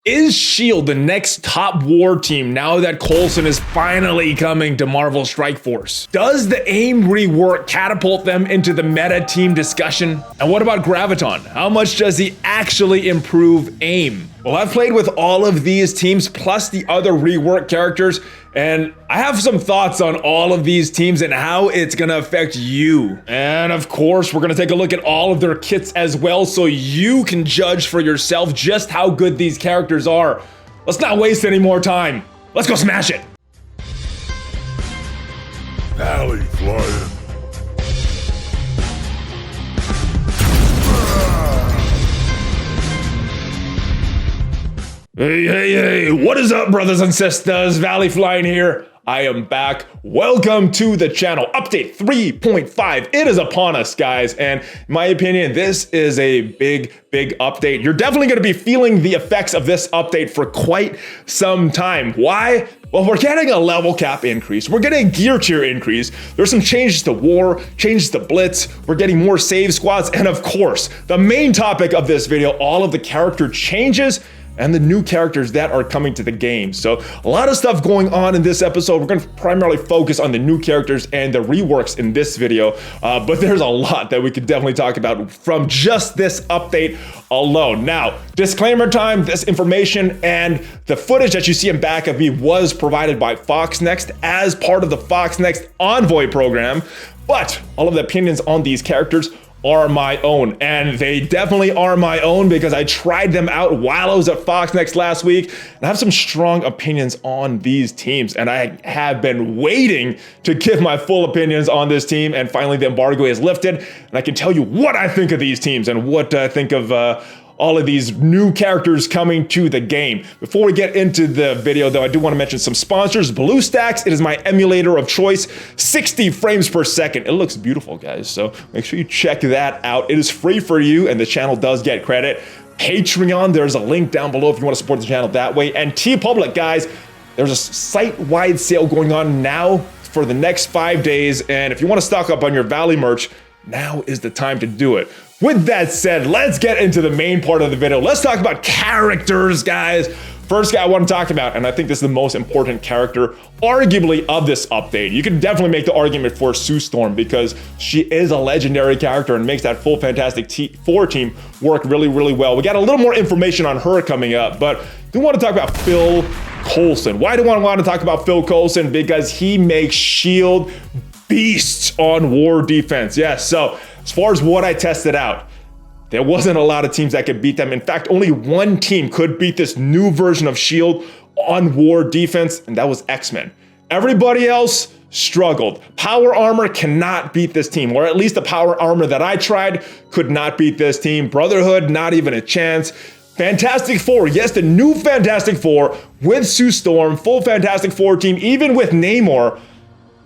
Is S.h.i.e.l.D. the next top war team now that Coulson is finally coming to Marvel Strike Force? Does the AIM rework catapult them into the meta team discussion? And what about Graviton? How much does he actually improve AIM? Well, I've played with all of these teams plus the other rework characters, and I have some thoughts on all of these teams and how it's gonna affect you. And of course, we're gonna take a look at all of their kits as well so you can judge for yourself just how good these characters are. Let's not waste any more time. Let's go smash it. ValleyFlyin. Hey, what is up, brothers and sisters? ValleyFlyin here. I am back. Welcome to the channel. Update 3.5. It is upon us, guys. And in my opinion, this is a big update. You're definitely going to be feeling the effects of this update for quite some time. Why? Well, we're getting a level cap increase. We're getting a gear tier increase. There's some changes to war, changes to blitz. We're getting more save squads. And of course, the main topic of this video, all of the character changes and the new characters that are coming to the game. So a lot of stuff going on in this episode. We're going to primarily focus on the new characters and the reworks in this video, but there's a lot that we could definitely talk about from just this update alone. Now, disclaimer time, this information and the footage that you see in back of me was provided by FoxNext as part of the FoxNext Envoy program, but all of the opinions on these characters are my own, and they definitely are my own because I tried them out while I was at FoxNext last week, and I have some strong opinions on these teams, and I have been waiting to give my full opinions on this team, and finally the embargo is lifted, and I can tell you what I think of these teams and what I think of all of these new characters coming to the game. Before we get into the video though, I do want to mention some sponsors. BlueStacks, it is my emulator of choice, 60 frames per second. It looks beautiful, guys, so make sure you check that out. It is free for you and the channel does get credit. Patreon, there's a link down below if you want to support the channel that way. And TeePublic, guys, there's a site-wide sale going on now for the next 5 days, and if you want to stock up on your Valley merch, now is the time to do it. With that said, let's get into the main part of the video. Let's talk about characters, guys. First guy I want to talk about, and I think this is the most important character, arguably, of this update. You can definitely make the argument for Sue Storm because she is a legendary character and makes that full Fantastic Four team work really well. We got a little more information on her coming up, but I do want to talk about Phil Coulson. Why do I want to talk about Phil Coulson? Because he makes S.h.i.e.l.D. beasts on war defense. Yes, so as far as what I tested out, there wasn't a lot of teams that could beat them. In fact, only one team could beat this new version of S.h.i.e.l.D. on war defense, and that was X-Men. Everybody else struggled. Power Armor cannot beat this team, or at least the Power Armor that I tried could not beat this team. Brotherhood, not even a chance. Fantastic Four, yes, the new Fantastic Four with Sue Storm, full Fantastic Four team, even with Namor,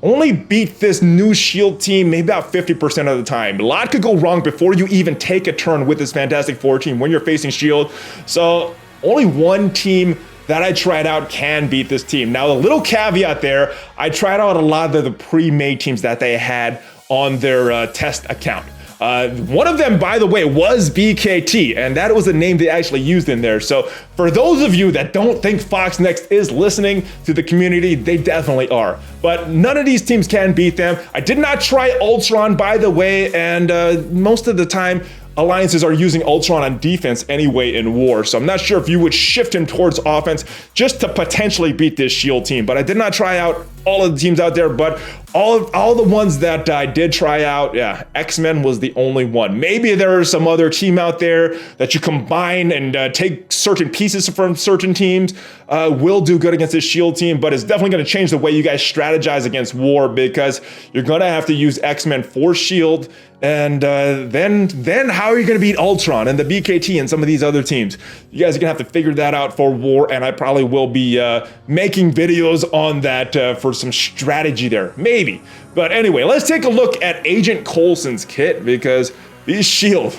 only beat this new S.h.i.e.L.D. team maybe about 50% of the time. A lot could go wrong before you even take a turn with this Fantastic Four team when you're facing S.h.i.e.L.D. So only one team that I tried out can beat this team. Now, a little caveat there, I tried out a lot of the pre-made teams that they had on their test account. One of them, by the way, was BKT, and that was the name they actually used in there. So for those of you that don't think FoxNext is listening to the community, they definitely are. But none of these teams can beat them. I did not try Ultron, by the way, and most of the time, alliances are using Ultron on defense anyway in war, so I'm not sure if you would shift him towards offense just to potentially beat this S.h.i.e.L.D. team. But I did not try out all of the teams out there, but all the ones that I did try out, yeah, X-Men was the only one. Maybe there are some other team out there that you combine and take certain pieces from certain teams, will do good against this S.h.i.e.L.D. team, but it's definitely going to change the way you guys strategize against war because you're going to have to use X-Men for S.h.i.e.L.D. And then how are you going to beat Ultron and the BKT and some of these other teams? You guys are going to have to figure that out for war, and I probably will be making videos on that for some strategy there, maybe. But anyway, let's take a look at Agent Coulson's kit because these S.h.i.e.L.D.,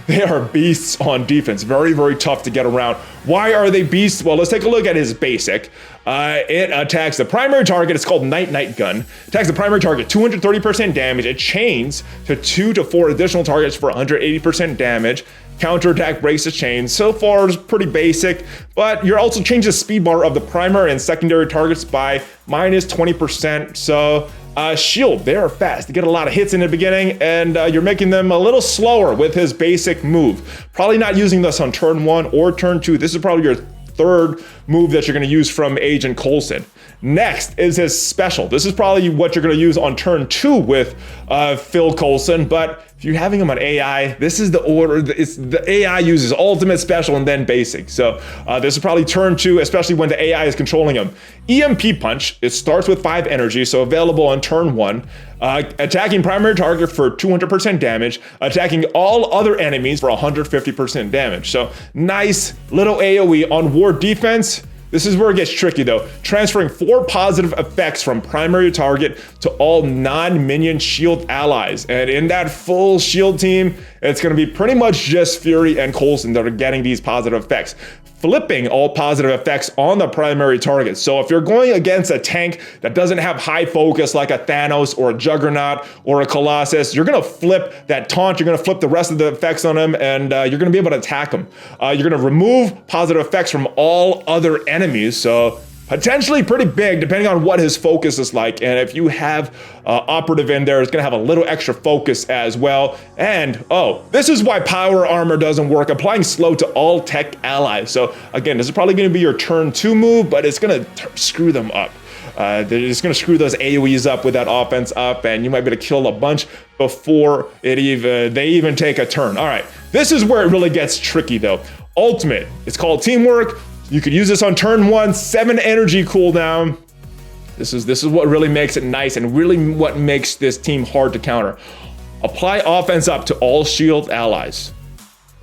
they are beasts on defense. Very tough to get around. Why are they beasts? Well, let's take a look at his basic. It attacks the primary target. It's called Night Gun. Attacks the primary target, 230% damage. It chains to 2 to 4 additional targets for 180% damage. counterattack, braces, chain. So far, it's pretty basic, but you're also changing the speed bar of the primary and secondary targets by minus 20%. So Shield, they're fast. They get a lot of hits in the beginning, and you're making them a little slower with his basic move. Probably not using this on turn 1 or turn 2. This is probably your third move that you're going to use from Agent Coulson. Next is his special. This is probably what you're going to use on turn 2 with Phil Coulson, but if you're having him on AI, this is the order. It's the AI uses ultimate, special, and then basic. So this is probably turn 2, especially when the AI is controlling him. EMP Punch, it starts with 5 energy, so available on turn 1. Attacking primary target for 200% damage, attacking all other enemies for 150% damage. So nice little AoE on ward defense. This is where it gets tricky though. Transferring 4 positive effects from primary target to all non-minion shield allies. And in that full shield team, it's going to be pretty much just Fury and Coulson that are getting these positive effects. Flipping all positive effects on the primary target. So if you're going against a tank that doesn't have high focus like a Thanos or a Juggernaut or a Colossus, you're going to flip that taunt, you're going to flip the rest of the effects on him, and you're going to be able to attack him. You're going to remove positive effects from all other enemies, so potentially pretty big depending on what his focus is like. And if you have operative in there, it's going to have a little extra focus as well. And this is why power armor doesn't work, applying slow to all tech allies. So again, this is probably going to be your turn 2 move, but it's going to screw them up. They're just going to screw those AoEs up with that offense up, and you might be able to kill a bunch before they even take a turn. All right, this is where it really gets tricky though. Ultimate, it's called teamwork. You could use this on turn 1, 7 energy cooldown. This is what really makes it nice and really what makes this team hard to counter. Apply offense up to all shield allies.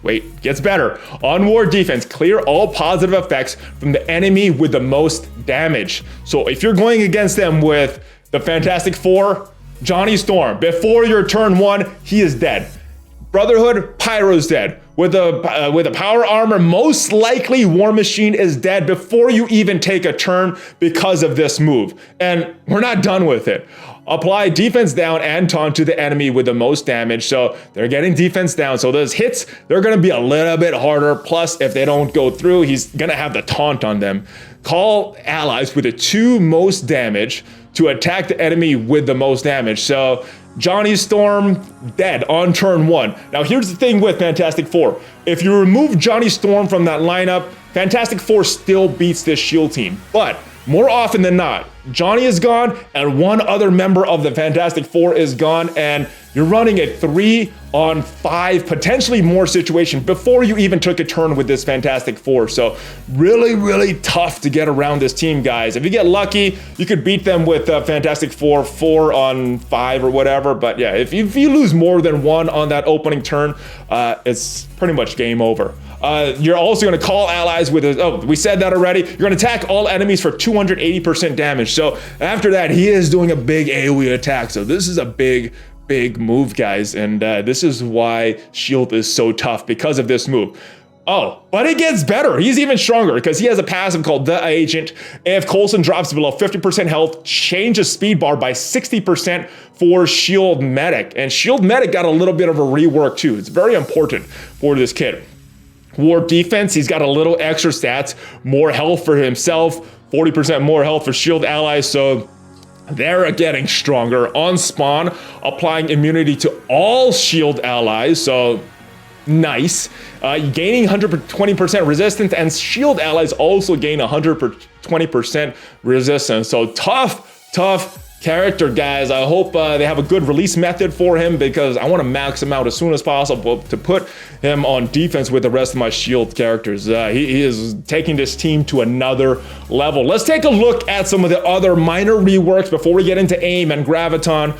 Wait, gets better. On ward defense, clear all positive effects from the enemy with the most damage. So if you're going against them with the Fantastic Four, Johnny Storm, before your turn 1, he is dead. Brotherhood, Pyro's dead. With a power armor, most likely War Machine is dead before you even take a turn because of this move. And we're not done with it. Apply defense down and taunt to the enemy with the most damage. So they're getting defense down. So those hits, they're going to be a little bit harder. Plus, if they don't go through, he's going to have the taunt on them. Call allies with the 2 most damage to attack the enemy with the most damage. So Johnny Storm, dead on turn 1. Now here's the thing with Fantastic Four. If you remove Johnny Storm from that lineup, Fantastic Four still beats this shield team. But more often than not, Johnny is gone and one other member of the Fantastic Four is gone, and you're running a 3-on-5, potentially more situation before you even took a turn with this Fantastic Four. So really, really tough to get around this team, guys. If you get lucky, you could beat them with Fantastic Four 4-on-5 or whatever. But yeah, if you lose more than 1 on that opening turn, it's pretty much game over. You're also going to call allies with we said that already. You're going to attack all enemies for 280% damage. So after that, he is doing a big AoE attack. So this is a big move, guys. And this is why Shield is so tough, because of this move. But it gets better. He's even stronger because he has a passive called The Agent. If Coulson drops below 50% health, change the speed bar by 60% for Shield Medic. And Shield Medic got a little bit of a rework too. It's very important for this kid. War defense, he's got a little extra stats, more health for himself, 40% more health for shield allies, so they're getting stronger. On spawn, applying immunity to all shield allies, so nice. Gaining 120% resistance, and shield allies also gain 120% resistance. So tough character, guys. I hope they have a good release method for him, because I want to max him out as soon as possible to put him on defense with the rest of my shield characters. He is taking this team to another level. Let's take a look at some of the other minor reworks before we get into AIM and Graviton,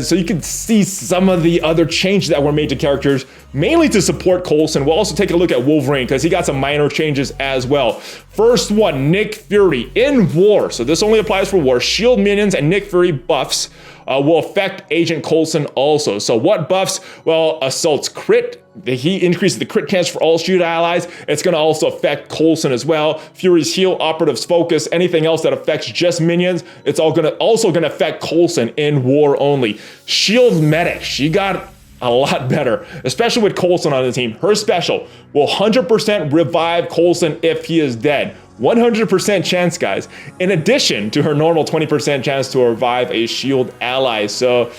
so you can see some of the other changes that were made to characters, mainly to support Coulson. We'll also take a look at Wolverine, because he got some minor changes as well. First one, Nick Fury in War. So this only applies for War. Shield minions and Nick Fury buffs will affect Agent Coulson also. So what buffs? Well, Assault's crit. He increases the crit chance for all shield allies. It's going to also affect Coulson as well. Fury's heal, operative's focus, anything else that affects just minions, it's also going to affect Coulson in War only. Shield Medic, she got a lot better, especially with Coulson on the team. Her special will 100% revive Coulson if he is dead. 100% chance, guys, in addition to her normal 20% chance to revive a shield ally. So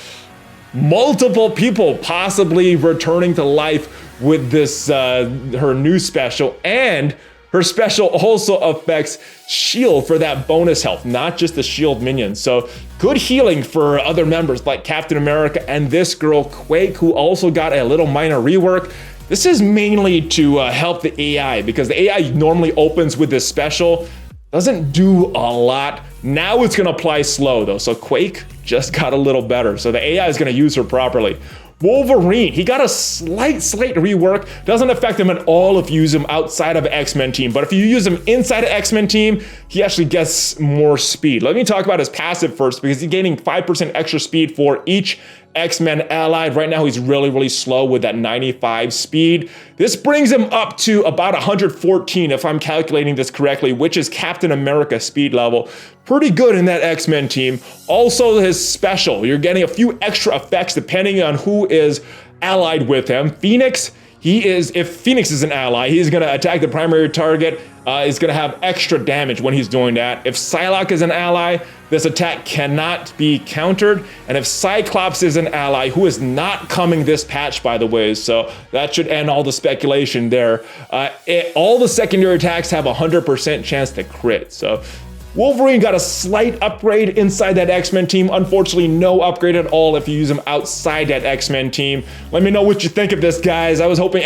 multiple people possibly returning to life with this, her new special, and her special also affects shield for that bonus health, not just the shield minions. So good healing for other members like Captain America and this girl Quake, who also got a little minor rework. This is mainly to help the AI, because the AI normally opens with this special, doesn't do a lot. Now it's gonna apply slow though, so Quake just got a little better. So the AI is gonna use her properly. Wolverine, he got a slight rework. Doesn't affect him at all if you use him outside of X-Men team, but if you use him inside of X-Men team, he actually gets more speed. Let me talk about his passive first, because he's gaining 5% extra speed for each X-Men allied. Right now he's really slow with that 95 speed. This brings him up to about 114 if I'm calculating this correctly, which is Captain America speed level. Pretty good in that X-Men team. Also his special, you're getting a few extra effects depending on who is allied with him. Phoenix, if Phoenix is an ally, he's gonna attack the primary target. He's gonna have extra damage when he's doing that. If Psylocke is an ally, this attack cannot be countered. And if Cyclops is an ally, who is not coming this patch, by the way, so that should end all the speculation there. All the secondary attacks have 100% chance to crit. So Wolverine got a slight upgrade inside that X-Men team. Unfortunately, no upgrade at all if you use him outside that X-Men team. Let me know what you think of this, guys. I was hoping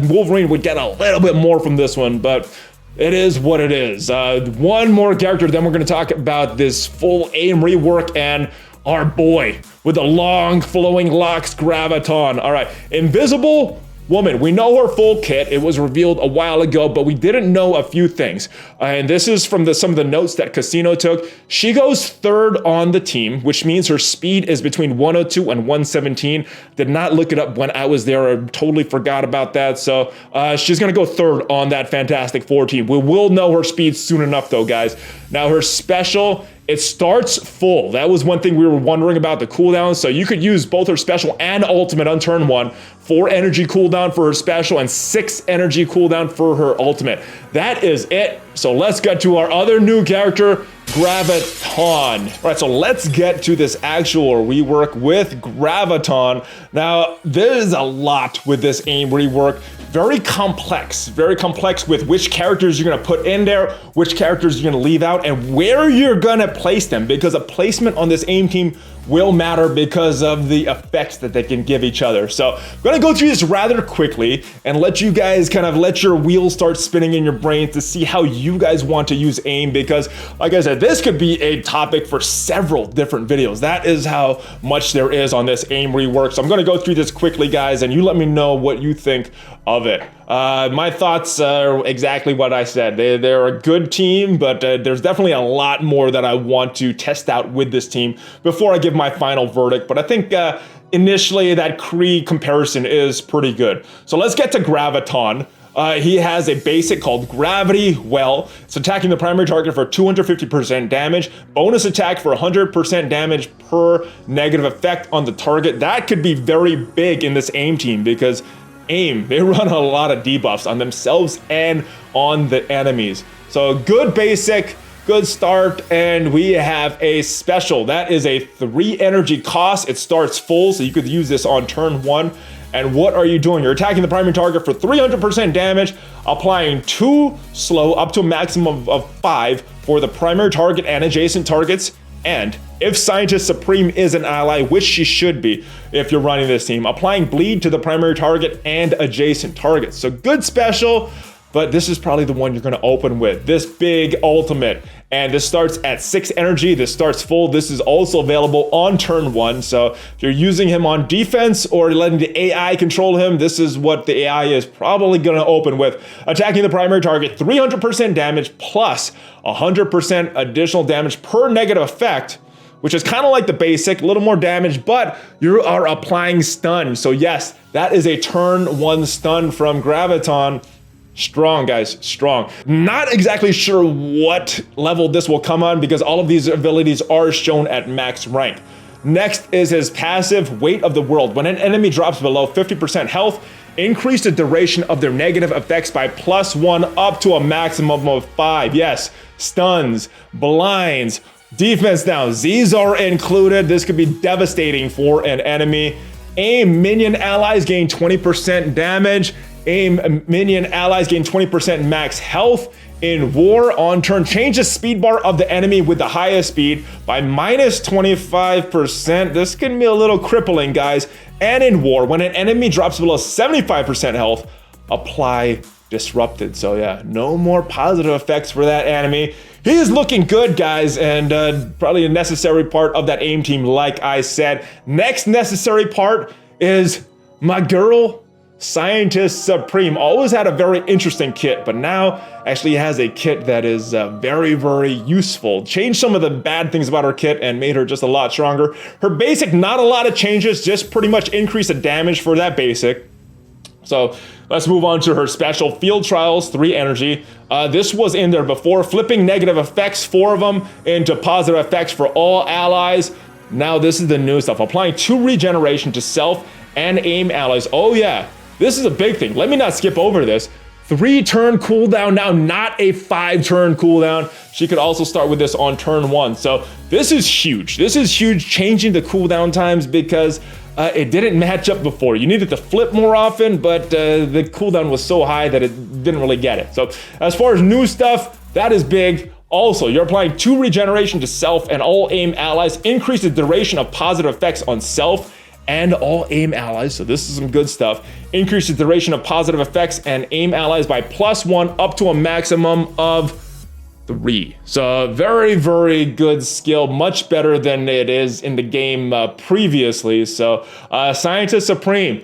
Wolverine would get a little bit more from this one, but it is what it is. One more character, then we're going to talk about this full aim rework and our boy with the long flowing locks, Graviton. All right, Invisible Woman, we know her full kit. It was revealed a while ago, but we didn't know a few things. And this is from some of the notes that Casino took. She goes third on the team, which means her speed is between 102 and 117. Did not look it up when I was there. I totally forgot about that. So she's gonna go third on that Fantastic Four team. We will know her speed soon enough though, guys. Now her special, it starts full. That was one thing we were wondering about, the cooldown. So you could use both her special and ultimate on turn 1. 4 energy cooldown for her special and 6 energy cooldown for her ultimate. That is it. So let's get to our other new character, Graviton. All right, so let's get to this actual rework with Graviton. Now, there's a lot with this aim rework. Very complex with which characters you're gonna put in there, which characters you're gonna leave out, and where you're gonna place them, because a placement on this aim team will matter because of the effects that they can give each other. So I'm gonna go through this rather quickly and let you guys kind of let your wheels start spinning in your brain to see how you guys want to use aim, because like I said, this could be a topic for several different videos. That is how much there is on this aim rework. So I'm gonna go through this quickly, guys, and you let me know what you think of it. My thoughts are exactly what I said. They're a good team, but there's definitely a lot more that I want to test out with this team before I give my final verdict. But I think initially that Kree comparison is pretty good. So let's get to Graviton. He has a basic called Gravity Well. It's attacking the primary target for 250% damage. Bonus attack for 100% damage per negative effect on the target. That could be very big in this aim team, because aim, they run a lot of debuffs on themselves and on the enemies. So good basic, good start, and we have a special. That is a 3 energy cost. It starts full, so you could use this on turn 1. And what are you doing? You're attacking the primary target for 300% damage, applying 2 slow up to a maximum of 5 for the primary target and adjacent targets. And if Scientist Supreme is an ally, which she should be if you're running this team, applying bleed to the primary target and adjacent targets. So good special, but this is probably the one you're gonna open with, this big ultimate. And this starts at 6 energy, this starts full. This is also available on turn 1. So if you're using him on defense or letting the AI control him, this is what the AI is probably gonna open with. Attacking the primary target, 300% damage plus 100% additional damage per negative effect, which is kind of like the basic, a little more damage, but you are applying stun. So yes, that is a turn 1 stun from Graviton. Strong, guys, strong. Not exactly sure what level this will come on, because all of these abilities are shown at max rank. Next is his passive, Weight of the World. When an enemy drops below 50% health, increase the duration of their negative effects by +1 up to a maximum of 5. Yes, stuns, blinds, defense down. These are included. This could be devastating for an enemy. Aim minion allies gain 20% damage. Aim minion allies gain 20% max health. In war, on turn, change the speed bar of the enemy with the highest speed by -25%. This can be a little crippling, guys. And in war, when an enemy drops below 75% health, apply disrupted. So yeah, no more positive effects for that enemy. He is looking good, guys, and probably a necessary part of that aim team, like I said. Next necessary part is my girl, Scientist Supreme. Always had a very interesting kit, but now actually has a kit that is very, very useful. Changed some of the bad things about her kit and made her just a lot stronger. Her basic, not a lot of changes, just pretty much increase the damage for that basic. So let's move on to her special. Field Trials, 3 energy. This was in there before. Flipping negative effects, 4 of them, into positive effects for all allies. Now this is the new stuff. Applying 2 regeneration to self and aim allies. Oh yeah, this is a big thing. Let me not skip over this. 3-turn cooldown now, not a 5-turn cooldown. She could also start with this on turn 1. So this is huge. This is huge, changing the cooldown times because it didn't match up before. You needed to flip more often, but the cooldown was so high that it didn't really get it. So as far as new stuff, that is big. Also, you're applying 2 regeneration to self and all aim allies. Increase the duration of positive effects on self and all aim allies. So this is some good stuff. Increase the duration of positive effects and aim allies by +1 up to a maximum of 3. So very, very good skill. Much better than it is in the game previously. So Scientist Supreme,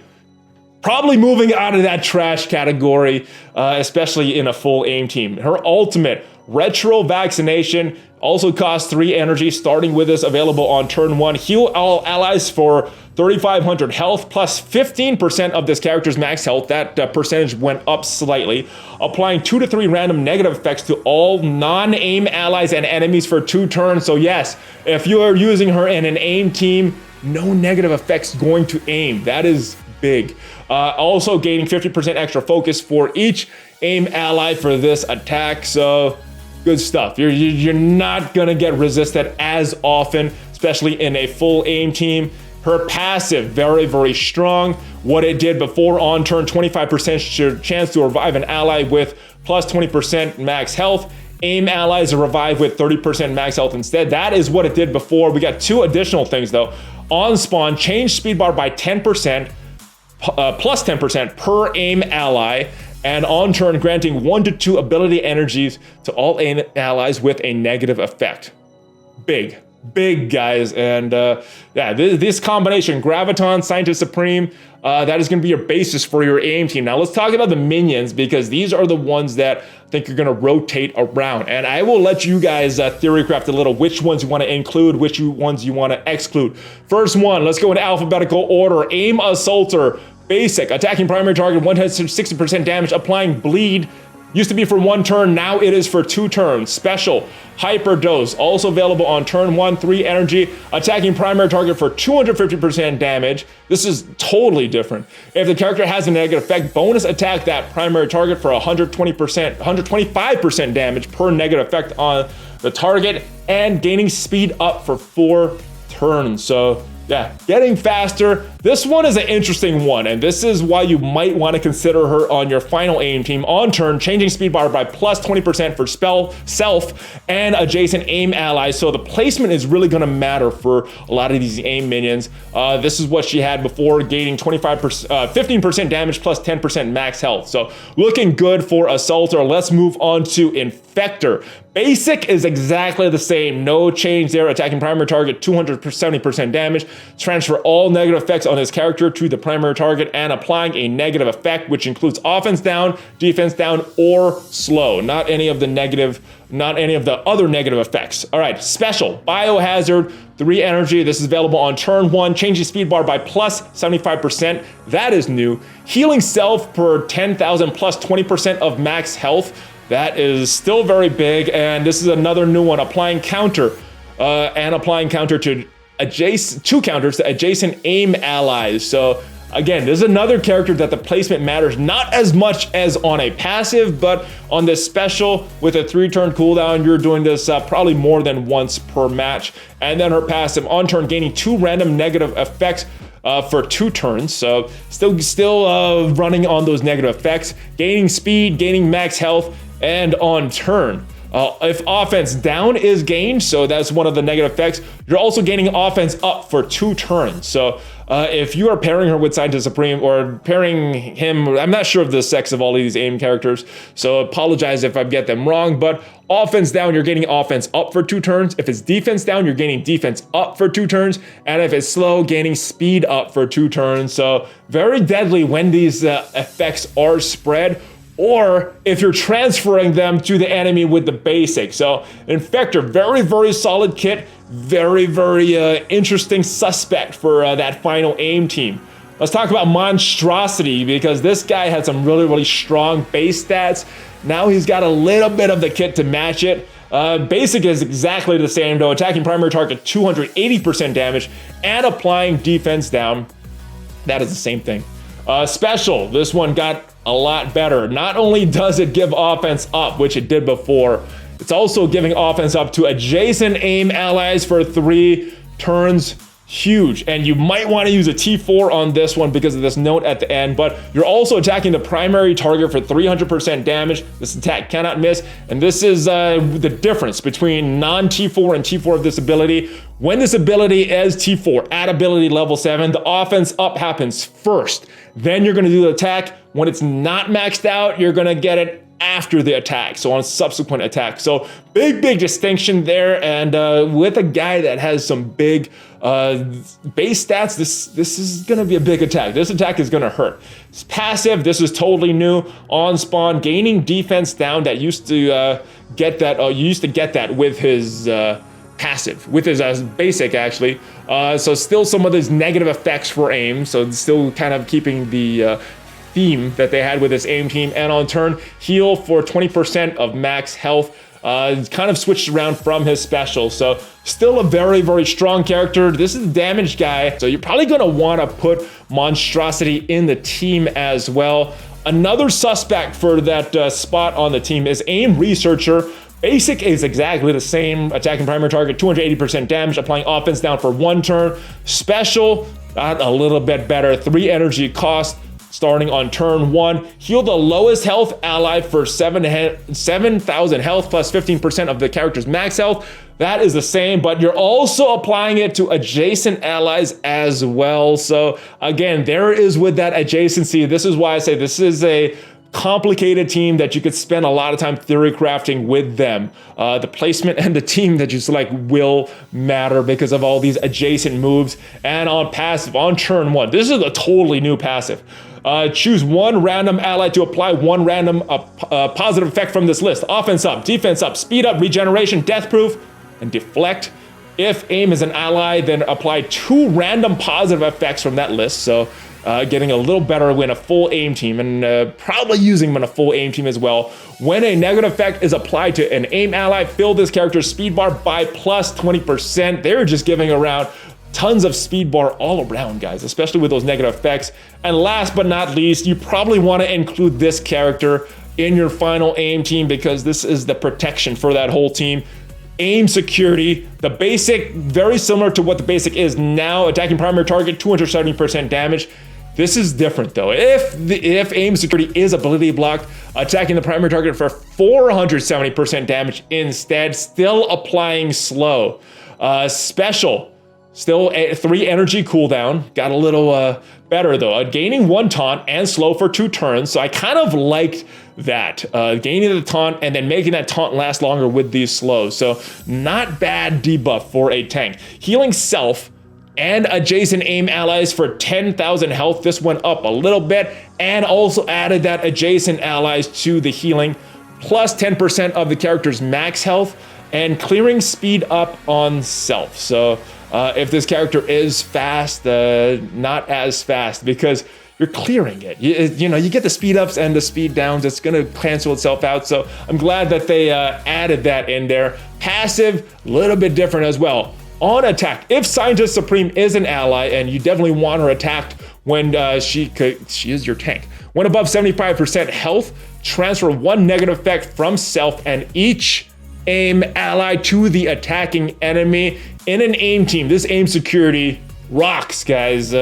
probably moving out of that trash category, especially in a full aim team. Her ultimate, Retro Vaccination, also costs 3 energy, starting with this, available on turn 1. Heal all allies for 3,500 health, plus 15% of this character's max health. That percentage went up slightly. Applying 2 to 3 random negative effects to all non-aim allies and enemies for 2 turns. So yes, if you are using her in an aim team, no negative effects going to aim. That is big. Also gaining 50% extra focus for each aim ally for this attack. So good stuff. You're not gonna get resisted as often, especially in a full aim team. Her passive, very, very strong. What it did before, on turn, 25% chance to revive an ally with plus 20% max health. Aim allies are revived with 30% max health instead. That is what it did before. We got 2 additional things though. On spawn, change speed bar by 10%, plus 10% per aim ally. And on turn, granting 1 to 2 ability energies to all aim allies with a negative effect. Big, guys. And yeah, this combination, Graviton, Scientist Supreme, that is going to be your basis for your aim team. Now let's talk about the minions, because these are the ones that I think you're going to rotate around. And I will let you guys theorycraft a little which ones you want to include, which ones you want to exclude. First one, let's go in alphabetical order. Aim Assaulter. Basic, attacking primary target, 160% damage, applying bleed. Used to be for 1 turn, now it is for 2 turns. Special, Hyperdose, also available on turn 1, 3 energy, attacking primary target for 250% damage. This is totally different. If the character has a negative effect, bonus attack that primary target for 125% damage per negative effect on the target, and gaining speed up for 4 turns. So yeah, getting faster. This one is an interesting one, and this is why you might want to consider her on your final aim team. On turn, changing speed bar by plus 20% for self and adjacent aim allies. So the placement is really going to matter for a lot of these aim minions. This is what she had before, gaining 15% damage plus 10% max health. So looking good for Assaulter. Let's move on to Infector. Basic is exactly the same, no change there. Attacking primary target, 270% damage. Transfer all negative effects on his character to the primary target, and applying a negative effect, which includes offense down, defense down, or slow. Not any of the other negative effects. All right, special, Biohazard, 3 energy. This is available on turn 1, changing speed bar by plus 75%. That is new. Healing self per 10,000 plus 20% of max health. That is still very big, and this is another new one. Applying counter to adjacent 2 counters to adjacent aim allies. So again, this is another character that the placement matters not as much as on a passive, but on this special with a 3-turn cooldown, you're doing this probably more than once per match. And then her passive on turn, gaining 2 random negative effects for 2 turns. So still running on those negative effects, gaining speed, gaining max health, and on turn. If offense down is gained, so that's one of the negative effects, you're also gaining offense up for 2 turns. So if you are pairing her with Scientist Supreme or pairing him, I'm not sure of the sex of all of these AIM characters, so apologize if I get them wrong, but offense down, you're gaining offense up for 2 turns. If it's defense down, you're gaining defense up for 2 turns. And if it's slow, gaining speed up for 2 turns. So very deadly when these effects are spread, or if you're transferring them to the enemy with the basic. So Infector, very, very solid kit, very, very interesting suspect for that final AIM team. Let's talk about Monstrosity, because this guy had some really, really strong base stats. Now he's got a little bit of the kit to match it. Basic is exactly the same though, attacking primary target 280% damage and applying defense down. That is the same thing. Special, this one got a lot better. Not only does it give offense up, which it did before, it's also giving offense up to adjacent aim allies for 3 turns. Huge. And you might want to use a T4 on this one because of this note at the end, but you're also attacking the primary target for 300% damage. This attack cannot miss. And this is the difference between non-T4 and T4 of this ability. When this ability is T4 at ability level 7, the offense up happens first. Then you're going to do the attack. When it's not maxed out, you're going to get it after the attack, so on subsequent attack. So big distinction there. And with a guy that has some big base stats, this is going to be a big attack. This attack is going to hurt. It's passive. This is totally new. On spawn, gaining defense down. That used to get that. You used to get that with his passive, with his basic actually. So still some of those negative effects for aim. So still kind of keeping the theme that they had with this AIM team. And on turn, heal for 20% of max health. Kind of switched around from his special. So still a very, very strong character. This is the damage guy. So you're probably going to want to put Monstrosity in the team as well. Another suspect for that spot on the team is AIM Researcher. Basic is exactly the same, attacking primary target, 280% damage, applying offense down for 1 turn. Special, a little bit better, 3 energy cost. Starting on turn 1, heal the lowest health ally for 7,000 health plus 15% of the character's max health. That is the same, but you're also applying it to adjacent allies as well. So again, there is with that adjacency. This is why I say this is a complicated team that you could spend a lot of time theory crafting with them. The placement and the team that you select will matter because of all these adjacent moves. And on passive, on turn 1, this is a totally new passive. Choose 1 random ally to apply 1 random positive effect from this list. Offense up, defense up, speed up, regeneration, death proof, and deflect. If aim is an ally, then apply 2 random positive effects from that list. So getting a little better when a full aim team, and probably using them in a full aim team as well. When a negative effect is applied to an aim ally, fill this character's speed bar by plus 20%. They're just giving around tons of speed bar all around, guys, especially with those negative effects. And last but not least, you probably want to include this character in your final aim team because this is the protection for that whole team. Aim security, the basic, very similar to what the basic is now, attacking primary target, 270% damage. This is different though. If aim security is ability blocked, attacking the primary target for 470% damage instead, still applying slow. Special, still 3 energy cooldown, got a little better though. Gaining 1 taunt and slow for 2 turns, so I kind of liked that. Gaining the taunt and then making that taunt last longer with these slows, so not bad debuff for a tank. Healing self and adjacent aim allies for 10,000 health. This went up a little bit and also added that adjacent allies to the healing, plus 10% of the character's max health and clearing speed up on self. So if this character is fast, not as fast because you're clearing it. You know, you get the speed ups and the speed downs. It's going to cancel itself out. So I'm glad that they added that in there. Passive, a little bit different as well. on attack. If Scientist Supreme is an ally, and you definitely want her attacked when she is your tank. When above 75% health, transfer 1 negative effect from self and each aim ally to the attacking enemy in an aim team. This aim security rocks, guys.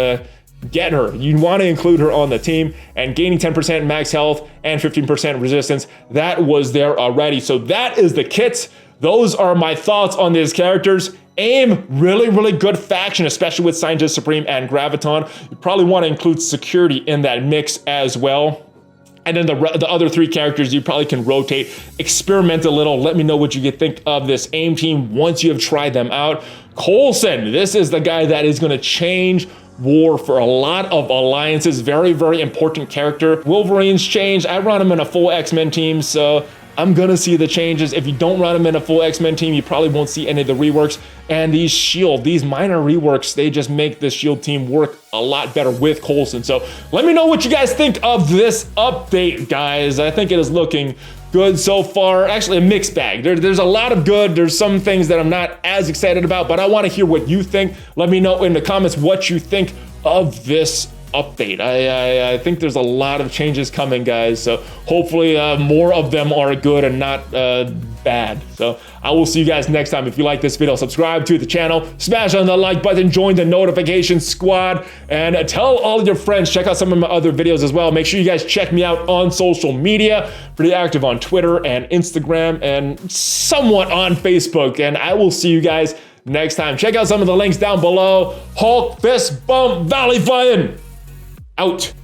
Get her. You want to include her on the team, and gaining 10% max health and 15% resistance. That was there already. So that is the kit. Those are my thoughts on these characters. AIM, really good faction, especially with Scientist Supreme and Graviton. You probably want to include security in that mix as well. And then the other 3 characters you probably can rotate, experiment a little. Let me know what you think of this AIM team once you have tried them out. Coulson, this is the guy that is going to change war for a lot of alliances. Very important character. Wolverine's changed. I run him in a full X-Men team, so I'm gonna see the changes. If you don't run him in a full X-Men team, you probably won't see any of the reworks. And these S.h.i.e.L.D., these minor reworks, they just make the S.h.i.e.L.D. team work a lot better with Coulson. So let me know what you guys think of this update, guys. I think it is looking good so far. Actually, a mixed bag. There's a lot of good. There's some things that I'm not as excited about, but I want to hear what you think. Let me know in the comments what you think of this update. I think there's a lot of changes coming, guys. So hopefully more of them are good and not bad. So I will see you guys next time. If you like this video, subscribe to the channel, smash on the like button, join the notification squad, and tell all your friends. Check out some of my other videos as well. Make sure you guys check me out on social media. Pretty active on Twitter and Instagram and somewhat on Facebook. And I will see you guys next time. Check out some of the links down below. Hulk, fist bump, ValleyFlyin. Out.